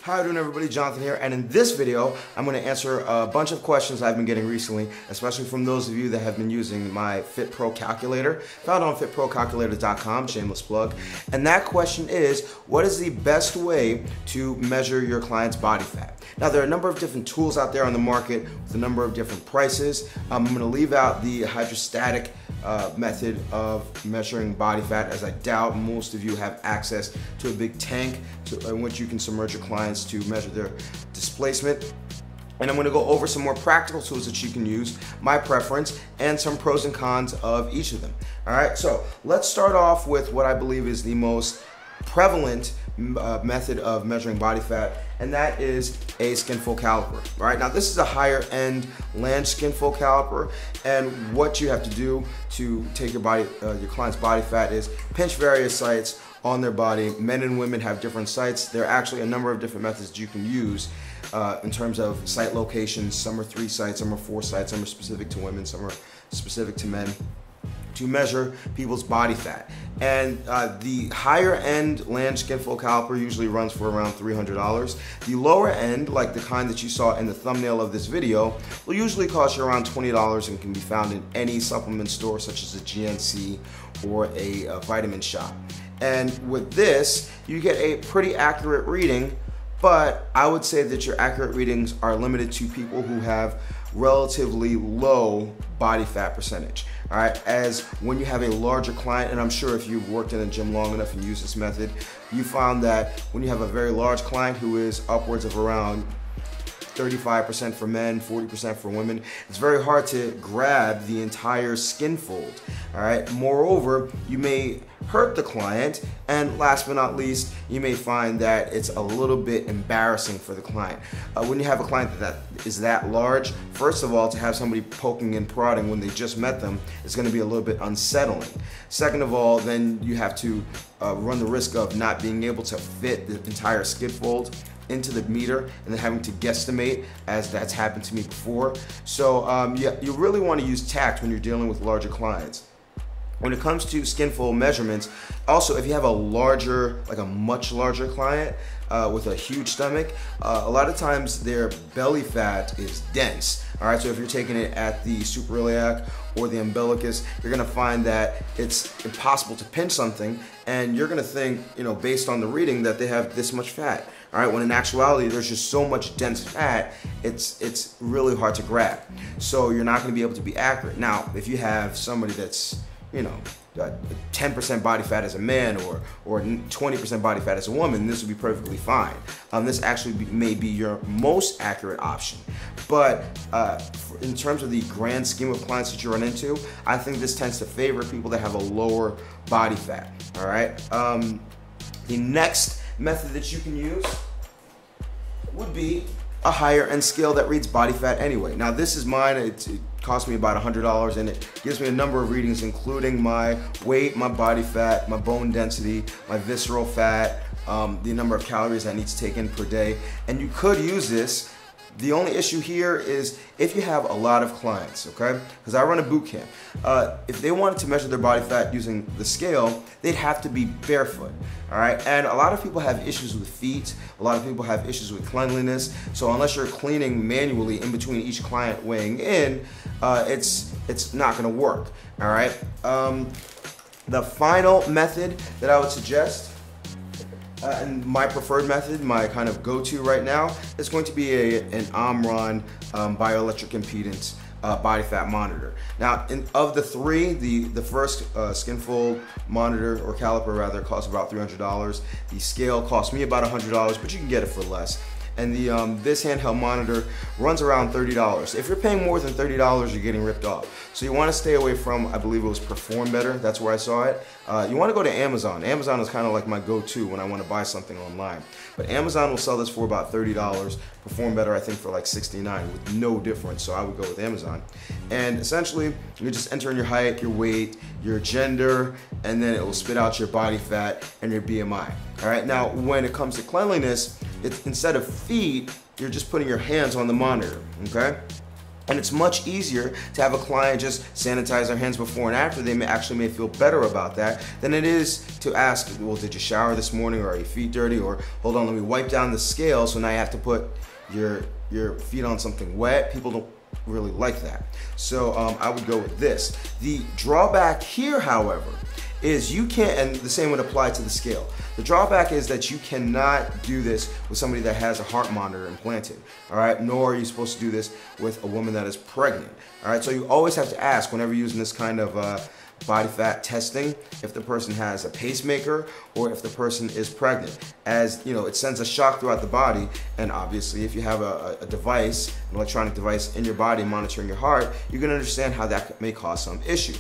How you doing, everybody? Jonathan here, and in this video I'm going to answer a bunch of questions I've been getting recently, especially from those of you that have been using my FitPro calculator, found on fitprocalculator.com, shameless plug. And that question is, what is the best way to measure your client's body fat? Now, there are a number of different tools out there on the market with a number of different prices. I'm going to leave out the hydrostatic method of measuring body fat, as I doubt most of you have access to a big tank in which you can submerge your clients to measure their displacement. And I'm going to go over some more practical tools that you can use, my preference, and some pros and cons of each of them. All right, so let's start off with what I believe is the most prevalent method of measuring body fat, and that is a skinfold caliper. All right, now this is a higher end Lange skinfold caliper, and what you have to do to take your client's body fat is pinch various sites on their body. Men and women have different sites. There are actually a number of different methods you can use in terms of site locations. Some are 3 sites, some are 4 sites, some are specific to women, some are specific to men, to measure people's body fat. And the higher end Lange skinfold caliper usually runs for around $300. The lower end, like the kind that you saw in the thumbnail of this video, will usually cost you around $20 and can be found in any supplement store such as a GNC or a Vitamin Shop. And with this, you get a pretty accurate reading, but I would say that your accurate readings are limited to people who have relatively low body fat percentage. All right, as when you have a larger client, and I'm sure if you've worked in a gym long enough and used this method, you found that when you have a very large client who is upwards of around 35% for men, 40% for women, it's very hard to grab the entire skin fold. All right, moreover, you may hurt the client, and last but not least, you may find that it's a little bit embarrassing for the client. When you have a client that is that large, first of all, to have somebody poking and prodding when they just met them is going to be a little bit unsettling. Second of all, then you have to run the risk of not being able to fit the entire skin fold into the meter and then having to guesstimate, as that's happened to me before. So you really want to use tact when you're dealing with larger clients. When it comes to skinfold measurements, also if you have a larger, like a much larger client with a huge stomach, a lot of times their belly fat is dense. All right, so if you're taking it at the suprailiac or the umbilicus, you're gonna find that it's impossible to pinch something, and you're gonna think, you know, based on the reading, that they have this much fat. All right, when in actuality, there's just so much dense fat, it's really hard to grab. So you're not gonna be able to be accurate. Now, if you have somebody that's, you know, 10% body fat as a man or 20% body fat as a woman, this would be perfectly fine. This actually may be your most accurate option. But in terms of the grand scheme of clients that you run into, I think this tends to favor people that have a lower body fat. All right. The next method that you can use would be a higher end scale that reads body fat anyway. Now, this is mine. It cost me about $100, and it gives me a number of readings, including my weight, my body fat, my bone density, my visceral fat, the number of calories I need to take in per day. And you could use this. The only issue here is if you have a lot of clients, okay? Because I run a boot camp. If they wanted to measure their body fat using the scale, they'd have to be barefoot, all right? And a lot of people have issues with feet. A lot of people have issues with cleanliness. So unless you're cleaning manually in between each client weighing in, it's not gonna work, all right? The final method that I would suggest, and my preferred method, my kind of go-to right now, is going to be an Omron bioelectric impedance body fat monitor. Now, of the 3, the first skinfold monitor, or caliper rather, costs about $300. The scale costs me about $100, but you can get it for less. And this handheld monitor runs around $30. If you're paying more than $30, you're getting ripped off. So you want to stay away from, I believe it was Perform Better, that's where I saw it. You want to go to Amazon. Amazon is kind of like my go-to when I want to buy something online. But Amazon will sell this for about $30. Perform Better, I think, for like $69 with no difference, so I would go with Amazon. And essentially, you just enter in your height, your weight, your gender, and then it will spit out your body fat and your BMI. All right, now when it comes to cleanliness, it's instead of feet, you're just putting your hands on the monitor, okay? And it's much easier to have a client just sanitize their hands before and after. They may feel better about that than it is to ask, well, did you shower this morning, or are your feet dirty, or hold on, let me wipe down the scale, so now you have to put your feet on something wet. People don't really like that. So I would go with this. The drawback here, however, is you can't, and the same would apply to the scale. The drawback is that you cannot do this with somebody that has a heart monitor implanted, all right? Nor are you supposed to do this with a woman that is pregnant, all right? So you always have to ask whenever you're using this kind of body fat testing if the person has a pacemaker or if the person is pregnant. As you know, it sends a shock throughout the body, and obviously if you have a device, an electronic device in your body monitoring your heart, you can understand how that may cause some issue.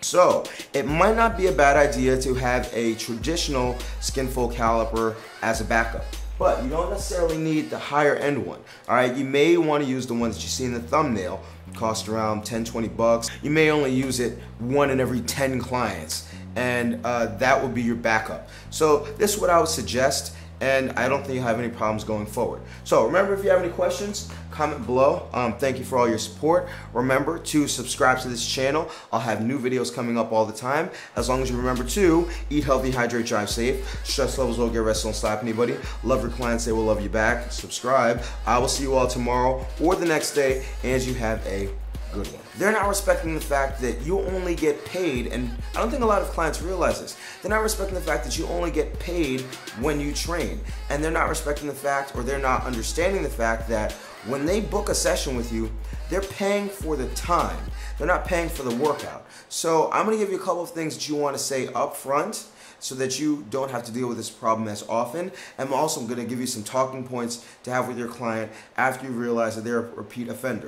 So it might not be a bad idea to have a traditional skinfold caliper as a backup, but you don't necessarily need the higher end one. All right, you may want to use the ones that you see in the thumbnail, cost around 10-20 bucks. You may only use it 1 in every 10 clients, and that would be your backup. So this is what I would suggest, and I don't think you'll have any problems going forward. So remember, if you have any questions, comment below. Thank you for all your support. Remember to subscribe to this channel. I'll have new videos coming up all the time, as long as you remember to eat healthy, hydrate, drive safe. Stress levels won't get rest, don't slap anybody. Love your clients, they will love you back. Subscribe. I will see you all tomorrow or the next day, and you have a good one. They're not respecting the fact that you only get paid, and I don't think a lot of clients realize this. They're not respecting the fact that you only get paid when you train. And they're not respecting the fact, or they're not understanding the fact that when they book a session with you, they're paying for the time. They're not paying for the workout. So I'm gonna give you a couple of things that you wanna say up front so that you don't have to deal with this problem as often. And I'm also gonna give you some talking points to have with your client after you realize that they're a repeat offender.